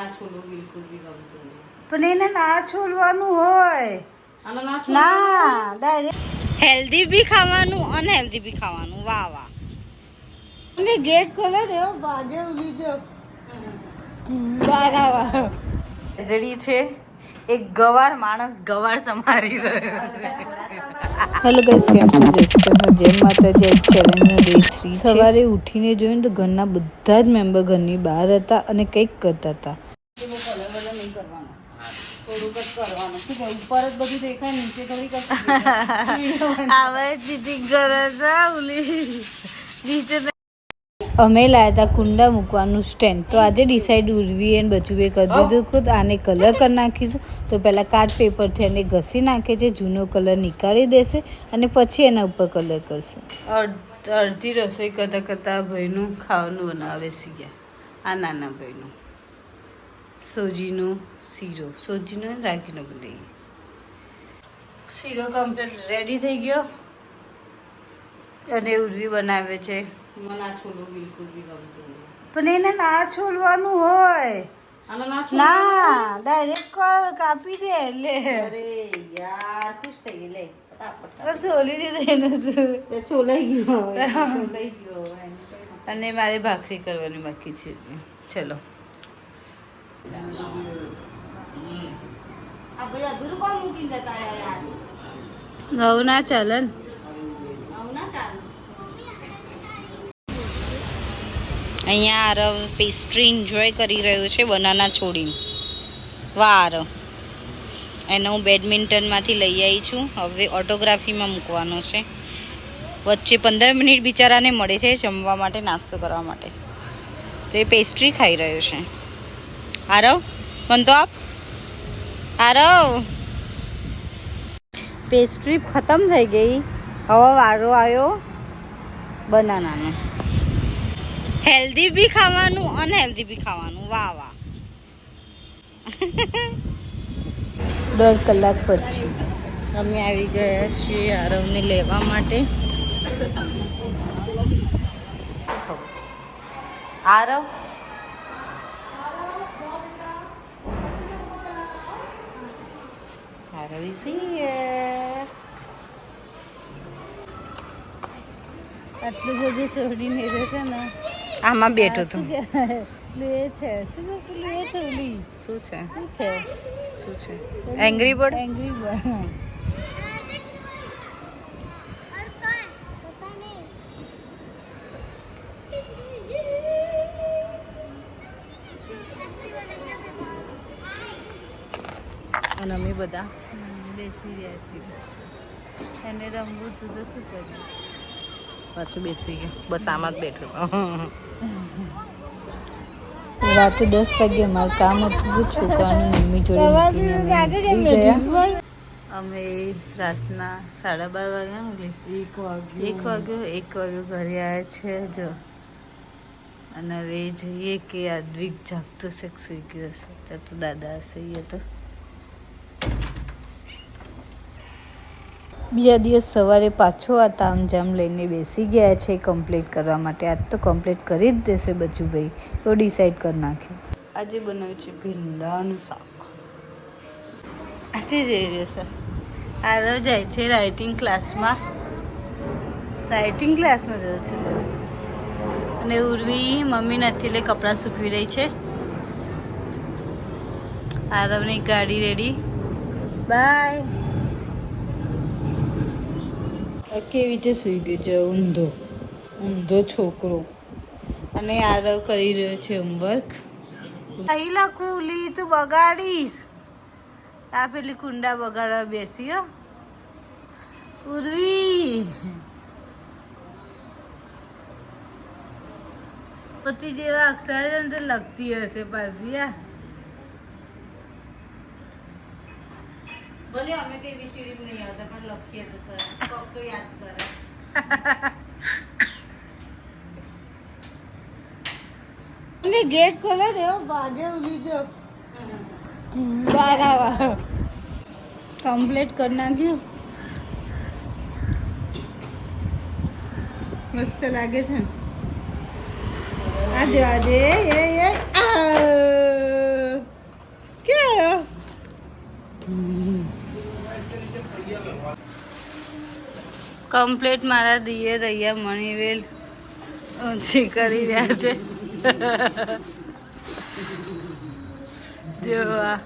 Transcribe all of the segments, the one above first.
ના છોલો બિલકુલ બી ગમતું નહીં. પણ એને ના છોલવાનું હોય. આને ના ના ડાયરેક્ટ હેલ્ધી બી ખાવાનું અનહેલ્ધી બી ખાવાનું. વાહ વાહ. મેં ગેટ ખોલ્યો ને ભાગે લીધો. બરાબર. જડી છે એક ગવાર માણસ ગવાર સમારી રહ્યો. હેલો ગાઈસ, કેમ છો? જય શ્રી કૃષ્ણ, જય માતાજી. આજ ચેલેન્જનો ડે 3 છે. સવારે ઉઠીને જોયું તો ઘરના બધા જ મેમ્બર ઘરની બહાર હતા અને કંઈક કરતા હતા. થોડુંક જ કરવાનું. શું કે ઉપર જ બધું દેખાય, નીચે થોડી કશું. આવે ચીટિંગ કરે છે ઉલી નીચે. અમે લાયા હતા કુંડા મૂકવાનું સ્ટેન્ડ. તો આજે ડિસાઈડ ઉર્વી એન્ડ બચુએ કરી દીધું ખુદ આને કલર કરી નાખીશું. તો પહેલાં કાર્ડ પેપરથી એને ઘસી નાખે છે, જૂનો કલર નીકાળી દેશે અને પછી એના ઉપર કલર કરશે. અડધી રસોઈ કરતાં કરતાં ભાઈનું ખાવાનું બનાવવા બેસી ગયા. આ નાના ભાઈનું સોજીનો શીરો, સોજીનો રાખીનો બનાવીએ. શીરો કમ્પ્લીટ રેડી થઈ ગયો અને ઉર્વી બનાવે છે. મને આ છોલો બિલકુલ બી ગમતું નહીં. પણ એને ના છોલવાનું હોય. આને ના ના ડાયરેક્ટ કાપી દે લે. અરે યાર ખુશ થઈ ગઈ. લે ફટાફટ છોલી દીધું એનું શું તે છોલાઈ ગયો છોલાઈ ગયો. અને મારે ભાખરી કરવાની બાકી છે. ચલો આ ભાઈ અધૂરું કોણ મૂકીને જતા યાર. ઘઉં ના ચાલે ને. આવું ના ચાલે. અહીંયા આરવ પેસ્ટ્રી એન્જોય કરી રહ્યો છે બનાના છોડીને. વાહ આરવ. એને હું બેડમિન્ટનમાંથી લઈ આવી છું. હવે ઓટોગ્રાફીમાં મૂકવાનો છે. વચ્ચે 15 મિનિટ બિચારાને મળે છે જમવા માટે, નાસ્તો કરવા માટે. તો એ પેસ્ટ્રી ખાઈ રહ્યો છે. આરવ મન તો આપ. આરવ પેસ્ટ્રી ખતમ થઈ ગઈ. હવે વારો આવ્યો બનાનાનો. હેલ્ધી બી ખાવાનું અનહેલ્ધી બી ખાવાનું. વાહ વાહ. 1.5 કલાક પછી અમે આવી ગયા છીએ આરવને લેવા માટે. Aarav Aarav is here. આટલું બધું છોડીને રહ્યો છે ને. આમાં બેઠો તો લે છે. શું લે છે ઓલી? શું છે? શું છે? શું છે? Angry bird. Angry bird. અને અમે બધા બેસી રહ્યા છીએ. એને રમવું તું તો શું કર્યું? પાછું બેસી ગયો. બસ આમાં જ બેઠો. રાતે 10 વાગે અમારું કામ હતું તો છોકરાનું મમ્મી જોડે અમે રાતના 12:30 વાગ્યા 1 વાગ્યો ઘરે આવ્યા છે. જો અને હવે જોઈએ કે આદ્વિક જાગતો છે, સુઈ ગયો હશે. ત્યાં તો દાદા હશે. એ તો બીજા દિવસ સવારે પાછો આ તામઝામ લઈને બેસી ગયા છે કમ્પ્લીટ કરવા માટે. આજ તો કમ્પ્લીટ કરી જ દેશે બચુભાઈ, તો ડિસાઈડ કરી નાખ્યું. આજે બનાવ્યું છે ભીંડાનું શાક. આજે જઈ રહ્યો છે આરવ, જાય છે રાઇટિંગ ક્લાસમાં. રાઇટિંગ ક્લાસમાં જવું છે. અને ઉર્વી મમ્મી નથી એટલે કપડાં સૂકવી રહી છે. આરવની ગાડી રેડી. બાય. કેવી રીતે સૂઈ ગયો છે ઊંધો ઊંધો છોકરો. અને આરવ કરી રહ્યો છે હોમવર્ક. અહીં લખું લી તું બગાડીશ. આ પેલી કુંડા બગાડવા બેસી. હો ઉર્વી પતિ જેવા અક્ષર તો લખતી હશે પાછી. ભલે અમે તે બીસીડી નહીં આવતા પણ લખીએ તો કોક તો યાદ કરે. મેં ગેટ ખોલ્યો ને ભાગે લીધો. બરાબર કમ્પ્લીટ કરી નાખ્યું. મસ્ત લાગે છે. આજે આજે કમ્પ્લીટ મારા દિયે રહ્યા મણીવેલ ઊંચી કરી રહ્યા છે જો આ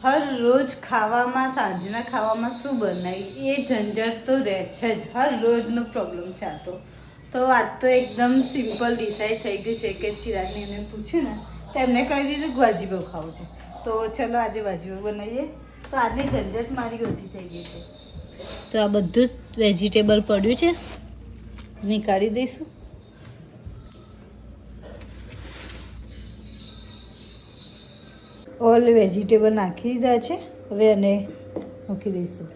હર રોજ ખાવામાં સાંજના ખાવામાં શું બનાવી એ ઝંઝટ તો રહે છે જ હર રોજનો પ્રોબ્લેમ છે આ તો આજ તો એકદમ સિમ્પલ ડિસાઈડ થઈ ગયું છે કે ચિરાગને એને પૂછ્યું ને તો એમને કહી દીધું કે ભાજીપાવ ખાવું છે તો ચલો આજે ભાજીપાવ બનાવીએ તો આજની ઝંઝટ મારી ઓછી થઈ ગઈ છે તો આ બધું જ વેજીટેબલ પડ્યું છે નીકાળી દઈશું ઓલ વેજીટેબલ નાખી દીધા છે હવે અને મૂકી દઈશું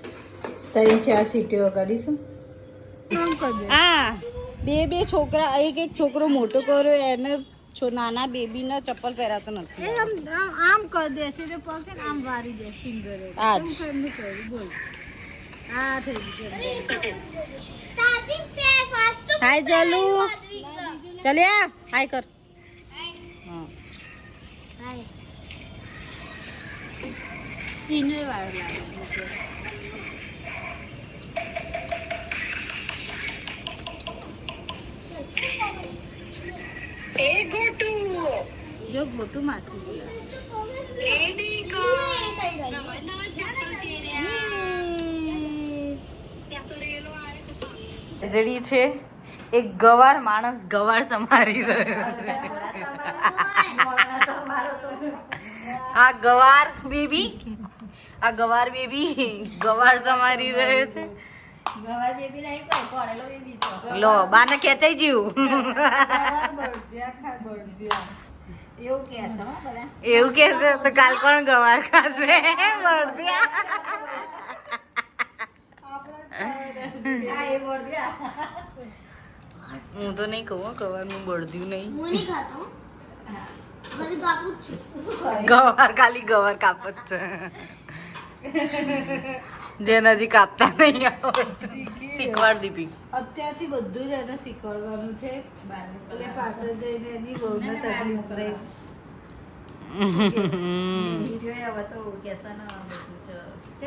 3-4 સીટી વગાડીશું હા બે છોકરા એક છોકરો મોટો કર્યો એને નાના બેબીના ચપ્પલ પહેરાતો નથી આમ કરી દેશે તો પગ છે ને આમ વારી દે ફિંગર આજ બોલ હા થઈ ગયું હાય ચાલુ ચાલ્યા હાય કર હા સ્કીને વાર લાગે છે એ ગોટુ જો ગોટુ માથી જડી છે એક ગવાર માણસ ગવાર સમારી રહ્યો આ ગવાર બેબી ગવાર સમારી રહ્યો છે ગવાર બેબી નહીં કોઈ પડેલો બેબી છે લો બાને ખેંચાઈ ગયું એવું કે છે હો બધા એવું કે છે તો કાલ કોણ ગવાર ખાશે બળદિયા આ એ બોર્ડિયા હું તો નહીં કહું ગવારનું બળદ્યું નહીં હું નહીં ખાતો બધું કાપું જ છું ગવાર ખાલી ગવાર કાપ જ છે જેને હજી કાપતા નહીં આવડતું શીખવાડ દીપી અત્યારથી બધું જ એને શીખવાડવાનું છે એટલે પાછળ જઈને એની બહુને તકલીફ નહીં હવે તો કેસા ના બધું છે તે